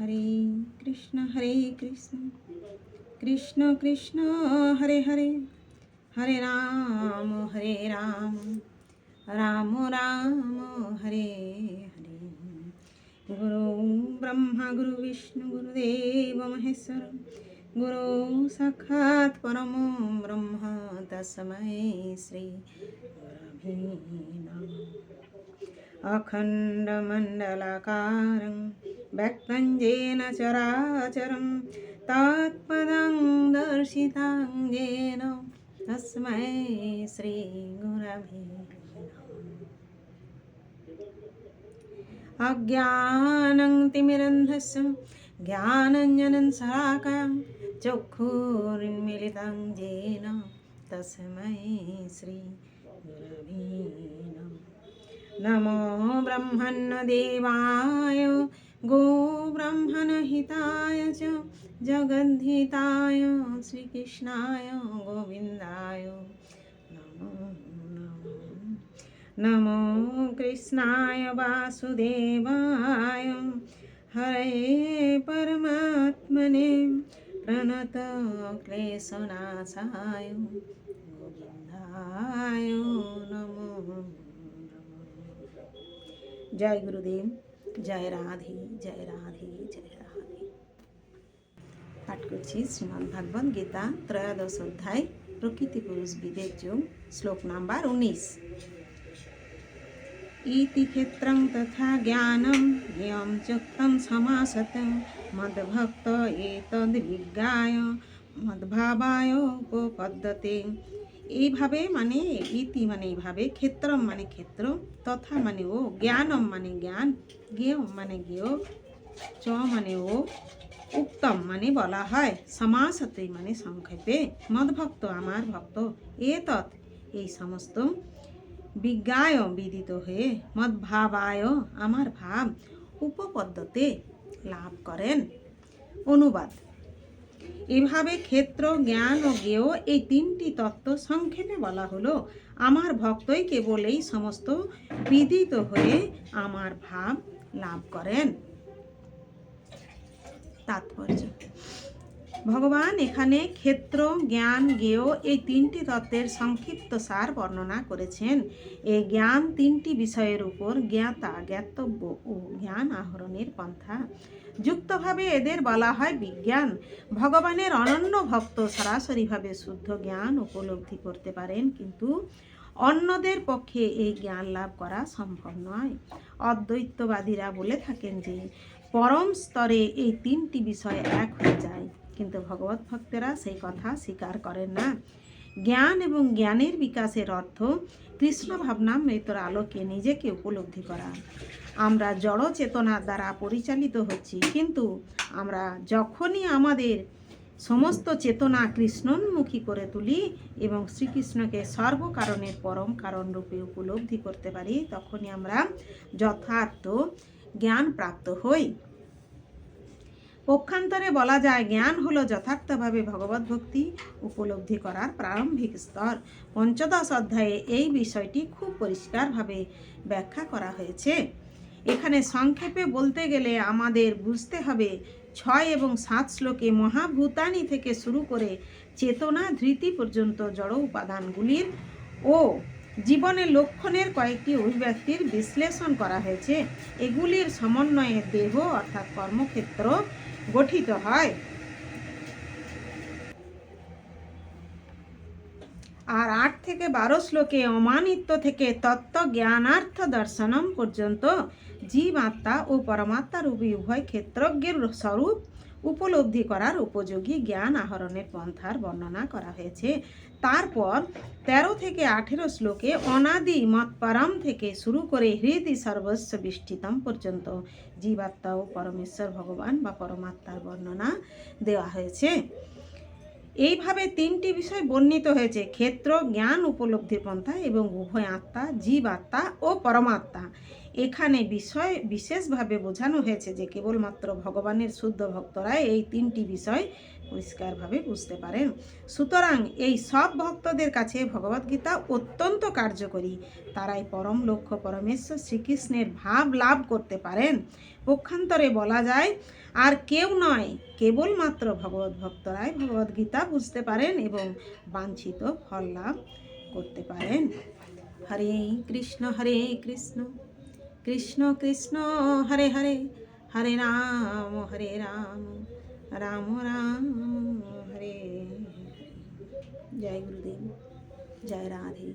হরে কৃষ্ণ কৃষ্ণ কৃষ্ণ হরে হরে, হরে রাম রাম রাম হরে হরে। গুরু ব্রহ্মা গুরু বিষ্ণু গুরুদেব মহেশ্বর, গুরু সাক্ষাৎ পরম ব্রহ্ম তস্मै শ্রী গুরবে নমঃ। अखण्डमण्डलाकारं व्यक्तं येन चराचरं तत्पदं दर्शितं येन तस्मै श्रीगुरवे नमः। अज्ञानं तिमिरन्धस्य ज्ञानञ्जनं शलाकां चक्षुरुन्मीलितं येन तस्मै श्रीगुरवे नमः। नमो ब्रह्मण्यदेवाय गोब्राह्मणहिताय च जगद्धिताय श्रीकृष्णाय गोविन्दाय नमो नमः। नमो कृष्णाय वासुदेवाय हरे परमात्मने प्रणतक्लेशनाशाय गोविन्दाय नमो। जय गुरुदेव, जय राधे जय राधे जय राधे। पाठ करছি শ্রীমদ্ ভাগবত গীতা ত্রয়োদশ অধ্যায় প্রকৃতি পুরুষ বিবেক যোগ, শ্লোক নাম্বার 19। ইতি ক্ষেত্রং তথা জ্ঞানম জ্ঞেয়ং চোক্তং সমাসতং মদ্ভক্ত এতদ্ বিজ্ঞায় মদ্ভাবায় উপপদ্যতে। এইভাবে মানে ইতি মানে এইভাবে, ক্ষেত্রম মানে ক্ষেত্র, তথা মানে ও, জ্ঞানম মানে জ্ঞান, জ্ঞেয় মানে জ্ঞেয়, চ মানে ও, উক্তম মানে বলা হয়, সমাসতে মানে সংক্ষেপে, মদ্ভক্ত আমার ভক্ত, এতৎ এই সমস্ত, বিজ্ঞায় বিদিত হয়ে, মদ্ভাবায় আমার ভাব, উপপদ্যতে লাভ করেন। অনুবাদ: এভাবে ক্ষেত্র, জ্ঞান ও জ্ঞেয় এই তিনটি তত্ত্ব সংক্ষেপে বলা হলো। আমার ভক্তই কেবল এই সমস্ত বিদিত হয়ে আমার ভাব লাভ করেন। তাৎপর্য: ভগবান এখানে ক্ষেত্র, জ্ঞান, জ্ঞেয় এই তিনটি তত্ত্বের সংক্ষিপ্ত সার বর্ণনা করেছেন। এই জ্ঞান তিনটি বিষয়ের উপর জ্ঞাতা, জ্ঞাতব্য ও জ্ঞান আহরণের পন্থা। যুক্তভাবে এদের বলা হয় বিজ্ঞান। ভগবানের অনন্য ভক্ত সরাসরিভাবে শুদ্ধ জ্ঞান উপলব্ধি করতে পারেন, কিন্তু অন্যদের পক্ষে এই জ্ঞান লাভ করা সম্ভব নয়। অদ্বৈতবাদীরা বলে থাকেন যে পরম স্তরে এই তিনটি বিষয় এক হয়ে যায়, কিন্তু ভগবত ভক্তেরা সেই কথা স্বীকার করেন না। জ্ঞান এবং জ্ঞানের বিকাশের অর্থ কৃষ্ণ ভাবনামৃতর আলোকে নিজেকে উপলব্ধি করা। আমরা জড় চেতনার দ্বারা পরিচালিত হচ্ছি, কিন্তু আমরা যখনই আমাদের সমস্ত চেতনা কৃষ্ণোন্মুখী করে তুলি এবং শ্রীকৃষ্ণকে সর্বকারণের পরম কারণ রূপে উপলব্ধি করতে পারি, তখনই আমরা যথার্থ জ্ঞান প্রাপ্ত হই। পক্ষান্তরে বলা যায় জ্ঞান হলো যথার্থভাবে ভগবত ভক্তি উপলব্ধি করার প্রারম্ভিক স্তর। পঞ্চদশ অধ্যায়ে এই বিষয়টি খুব পরিষ্কারভাবে ব্যাখ্যা করা হয়েছে। এখানে সংক্ষেপে বলতে গেলে আমাদের বুঝতে হবে 6 এবং 7 শ্লোকে মহাভূতানি থেকে শুরু করে চেতনা ধৃতি পর্যন্ত জড় উপাদানগুলির ও জীবনের লক্ষণের কয়েকটি অভিব্যক্তির বিশ্লেষণ করা হয়েছে। এগুলির সমন্বয়ে দেহ অর্থাৎ কর্মক্ষেত্র গঠিত হয়। আর 8 থেকে 12 শ্লোকে অমানিত্য থেকে তত্ত্ব জ্ঞানার্থ দর্শনম পর্যন্ত জীবাত্মা ও পরমাত্মা রূপী উভয় ক্ষেত্রজ্ঞের স্বরূপ উপলব্ধি করার উপযোগী জ্ঞান আহরণের পন্থার বর্ণনা করা হয়েছে। তারপর 13 থেকে 18 শ্লোকে অনাদি মৎপরম থেকে শুরু করে হৃদি সর্বস্ব বিষ্ঠিতম পর্যন্ত জীবাত্মা ও পরমেশ্বর ভগবান বা পরমাত্মার বর্ণনা দেওয়া হয়েছে। এইভাবে তিনটি বিষয় বর্ণিত হয়েছে: ক্ষেত্র, জ্ঞান উপলব্ধির পন্থা এবং উভয় আত্মা, জীব আত্মা ও পরমাত্মা। এখানে বিশেষভাবে বোঝানো হয়েছে যে কেবলমাত্র ভগবানের শুদ্ধ ভক্তরাই এই তিনটি বিষয় পরিষ্কারভাবে বুঝতে পারেন। সুতরাং এই সব ভক্তদের কাছে ভগবদ্গীতা অত্যন্ত কার্যকরী। তারাই পরম লক্ষ্য পরমেশ্বর শ্রীকৃষ্ণের ভাব লাভ করতে পারেন। পক্ষান্তরে বলা যায় আর কেউ নয়, কেবলমাত্র ভগবত ভক্তরাই ভগবদ্গীতা বুঝতে পারেন এবং বাঞ্ছিত ফল লাভ করতে পারেন। হরে কৃষ্ণ কৃষ্ণ কৃষ্ণ হরে হরে, হরে রাম রাম রাম হরে হরে। জয় গুরুদেব, জয় রাধে।